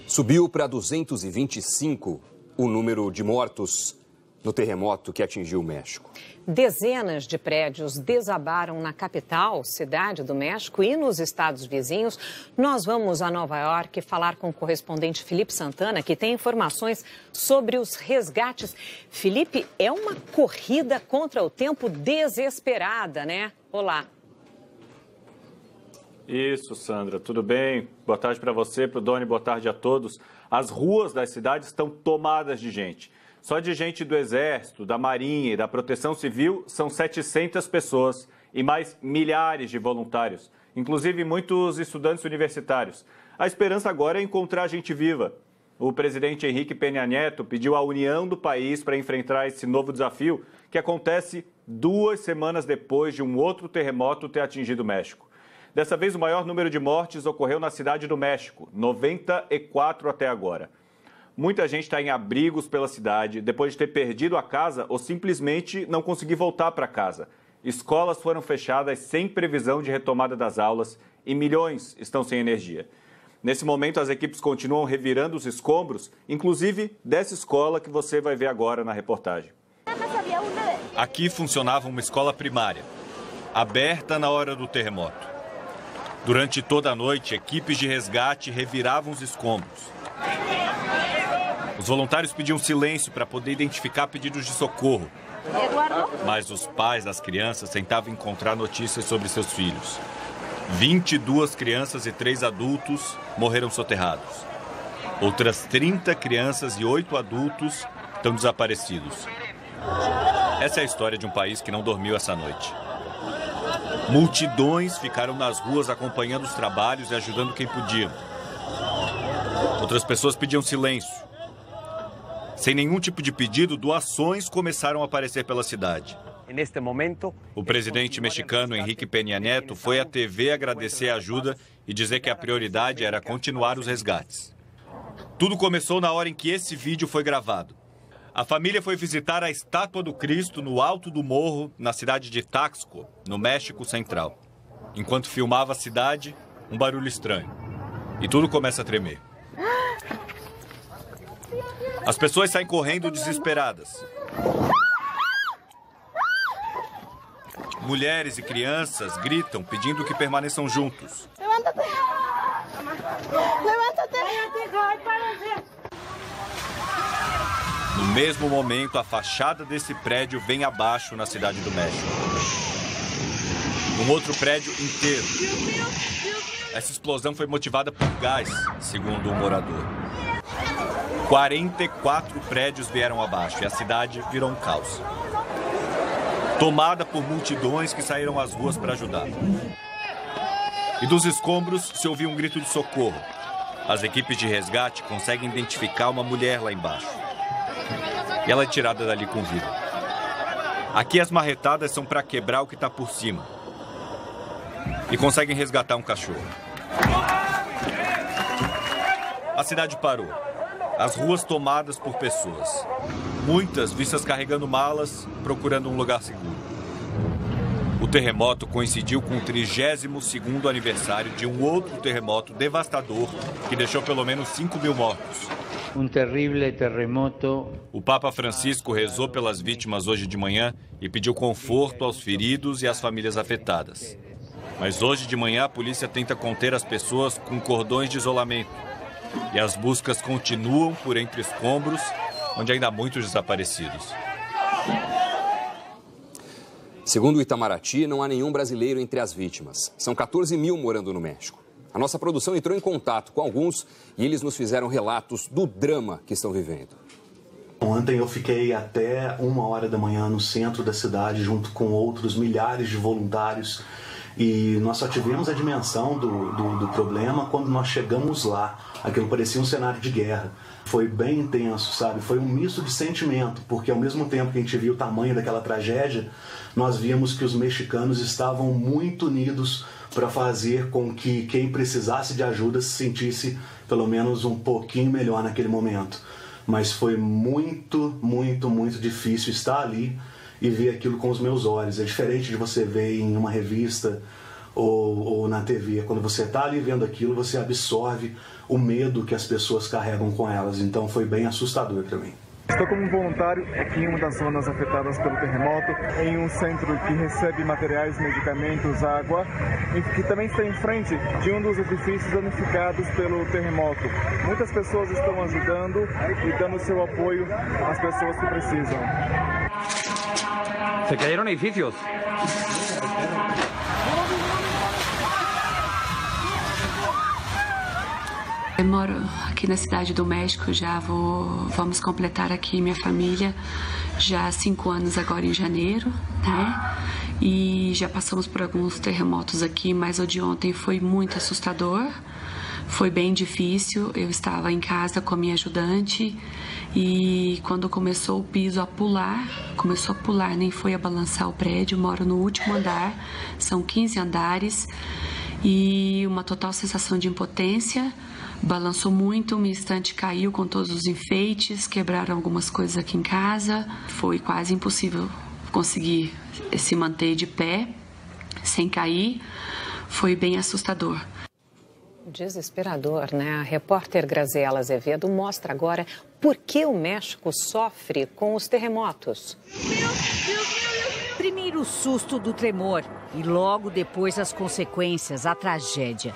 Subiu para 225 o número de mortos no terremoto que atingiu o México. Dezenas de prédios desabaram na capital, cidade do México, e nos estados vizinhos. Nós vamos a Nova York falar com o correspondente Felipe Santana, que tem informações sobre os resgates. Felipe, é uma corrida contra o tempo desesperada, né? Olá. Isso, Sandra, tudo bem? Boa tarde para você, para o Doni, boa tarde a todos. As ruas das cidades estão tomadas de gente. Só de gente do Exército, da Marinha e da Proteção Civil são 700 pessoas e mais milhares de voluntários, inclusive muitos estudantes universitários. A esperança agora é encontrar gente viva. O presidente Henrique Peña Nieto pediu a união do país para enfrentar esse novo desafio, que acontece 2 semanas depois de um outro terremoto ter atingido o México. Dessa vez, o maior número de mortes ocorreu na cidade do México, 94 até agora. Muita gente está em abrigos pela cidade, depois de ter perdido a casa ou simplesmente não conseguir voltar para casa. Escolas foram fechadas sem previsão de retomada das aulas e milhões estão sem energia. Nesse momento, as equipes continuam revirando os escombros, inclusive dessa escola que você vai ver agora na reportagem. Aqui funcionava uma escola primária, aberta na hora do terremoto. Durante toda a noite, equipes de resgate reviravam os escombros. Os voluntários pediam silêncio para poder identificar pedidos de socorro. Mas os pais das crianças tentavam encontrar notícias sobre seus filhos. 22 crianças e 3 adultos morreram soterrados. Outras 30 crianças e 8 adultos estão desaparecidos. Essa é a história de um país que não dormiu essa noite. Multidões ficaram nas ruas acompanhando os trabalhos e ajudando quem podiam. Outras pessoas pediam silêncio. Sem nenhum tipo de pedido, doações começaram a aparecer pela cidade. O presidente mexicano Henrique Peña Nieto foi à TV agradecer a ajuda e dizer que a prioridade era continuar os resgates. Tudo começou na hora em que esse vídeo foi gravado. A família foi visitar a Estátua do Cristo no alto do morro, na cidade de Taxco, no México Central. Enquanto filmava a cidade, um barulho estranho. E tudo começa a tremer. As pessoas saem correndo desesperadas. Mulheres e crianças gritam, pedindo que permaneçam juntos. No mesmo momento, a fachada desse prédio vem abaixo na cidade do México. Um outro prédio inteiro. Essa explosão foi motivada por gás, segundo um morador. 44 prédios vieram abaixo e a cidade virou um caos. Tomada por multidões que saíram às ruas para ajudar. E dos escombros se ouvia um grito de socorro. As equipes de resgate conseguem identificar uma mulher lá embaixo. E ela é tirada dali com vida. Aqui as marretadas são para quebrar o que está por cima. E conseguem resgatar um cachorro. A cidade parou. As ruas tomadas por pessoas. Muitas vistas carregando malas, procurando um lugar seguro. O terremoto coincidiu com o 32º aniversário de um outro terremoto devastador que deixou pelo menos 5.000 mortos. Um terrível terremoto. O Papa Francisco rezou pelas vítimas hoje de manhã e pediu conforto aos feridos e às famílias afetadas. Mas hoje de manhã a polícia tenta conter as pessoas com cordões de isolamento. E as buscas continuam por entre escombros, onde ainda há muitos desaparecidos. Segundo o Itamaraty, não há nenhum brasileiro entre as vítimas. São 14.000 morando no México. A nossa produção entrou em contato com alguns e eles nos fizeram relatos do drama que estão vivendo. Ontem eu fiquei até 1h da manhã no centro da cidade, junto com outros milhares de voluntários. E nós só tivemos a dimensão do problema quando nós chegamos lá. Aquilo parecia um cenário de guerra. Foi bem intenso, sabe? Foi um misto de sentimento, porque ao mesmo tempo que a gente viu o tamanho daquela tragédia, nós víamos que os mexicanos estavam muito unidos para fazer com que quem precisasse de ajuda se sentisse pelo menos um pouquinho melhor naquele momento. Mas foi muito, muito, muito difícil estar ali e ver aquilo com os meus olhos. É diferente de você ver em uma revista ou na TV. Quando você está ali vendo aquilo, você absorve o medo que as pessoas carregam com elas. Então foi bem assustador para mim. Estou como voluntário aqui em uma das zonas afetadas pelo terremoto, em um centro que recebe materiais, medicamentos, água, e que também está em frente de um dos edifícios danificados pelo terremoto. Muitas pessoas estão ajudando e dando seu apoio às pessoas que precisam. Se cayeron edificios. Eu moro aqui na Cidade do México, vamos completar aqui minha família já há 5 anos agora em janeiro, né? E já passamos por alguns terremotos aqui, mas o de ontem foi muito assustador, foi bem difícil. Eu estava em casa com a minha ajudante e quando começou o piso a pular, nem foi a balançar o prédio. Eu moro no último andar, são 15 andares e uma total sensação de impotência. Balançou muito, minha estante caiu com todos os enfeites, quebraram algumas coisas aqui em casa. Foi quase impossível conseguir se manter de pé, sem cair. Foi bem assustador. Desesperador, né? A repórter Graziela Azevedo mostra agora por que o México sofre com os terremotos. Primeiro o susto do tremor e logo depois as consequências, a tragédia.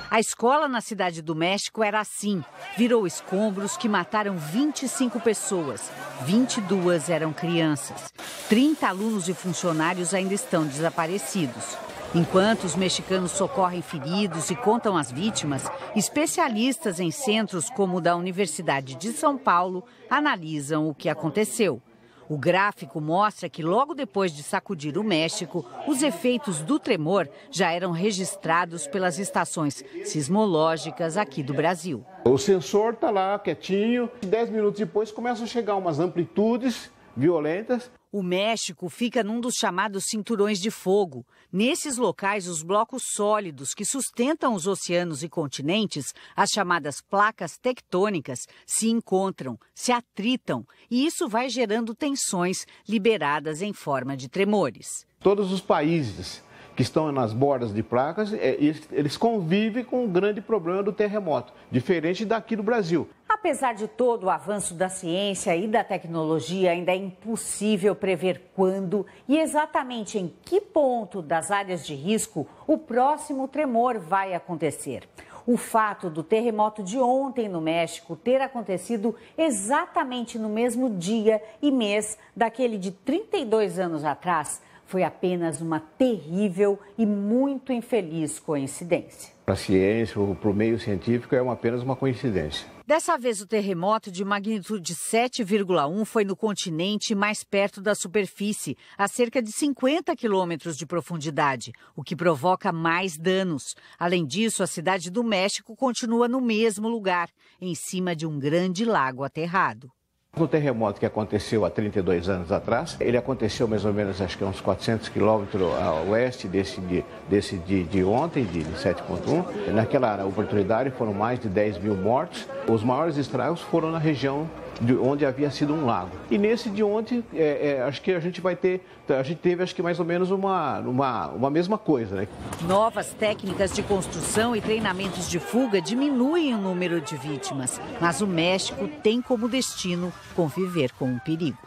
A escola na Cidade do México era assim. Virou escombros que mataram 25 pessoas. 22 eram crianças. 30 alunos e funcionários ainda estão desaparecidos. Enquanto os mexicanos socorrem feridos e contam as vítimas, especialistas em centros como o da Universidade de São Paulo analisam o que aconteceu. O gráfico mostra que logo depois de sacudir o México, os efeitos do tremor já eram registrados pelas estações sismológicas aqui do Brasil. O sensor está lá quietinho, 10 minutos depois começam a chegar umas amplitudes violentas. O México fica num dos chamados cinturões de fogo. Nesses locais, os blocos sólidos que sustentam os oceanos e continentes, as chamadas placas tectônicas, se encontram, se atritam, e isso vai gerando tensões liberadas em forma de tremores. Todos os países que estão nas bordas de placas, eles convivem com o grande problema do terremoto, diferente daqui do Brasil. Apesar de todo o avanço da ciência e da tecnologia, ainda é impossível prever quando e exatamente em que ponto das áreas de risco o próximo tremor vai acontecer. O fato do terremoto de ontem no México ter acontecido exatamente no mesmo dia e mês daquele de 32 anos atrás foi apenas uma terrível e muito infeliz coincidência. Para a ciência ou para o meio científico é apenas uma coincidência. Dessa vez, o terremoto de magnitude 7,1 foi no continente mais perto da superfície, a cerca de 50 quilômetros de profundidade, o que provoca mais danos. Além disso, a Cidade do México continua no mesmo lugar, em cima de um grande lago aterrado. O terremoto que aconteceu há 32 anos atrás, ele aconteceu mais ou menos, acho que uns 400 quilômetros a oeste desse de ontem, de 7,1. Naquela oportunidade foram mais de 10 mil mortos. Os maiores estragos foram na região de onde havia sido um lago. E nesse de ontem, acho que a gente teve acho que mais ou menos uma mesma coisa, né? Novas técnicas de construção e treinamentos de fuga diminuem o número de vítimas, mas o México tem como destino conviver com o perigo.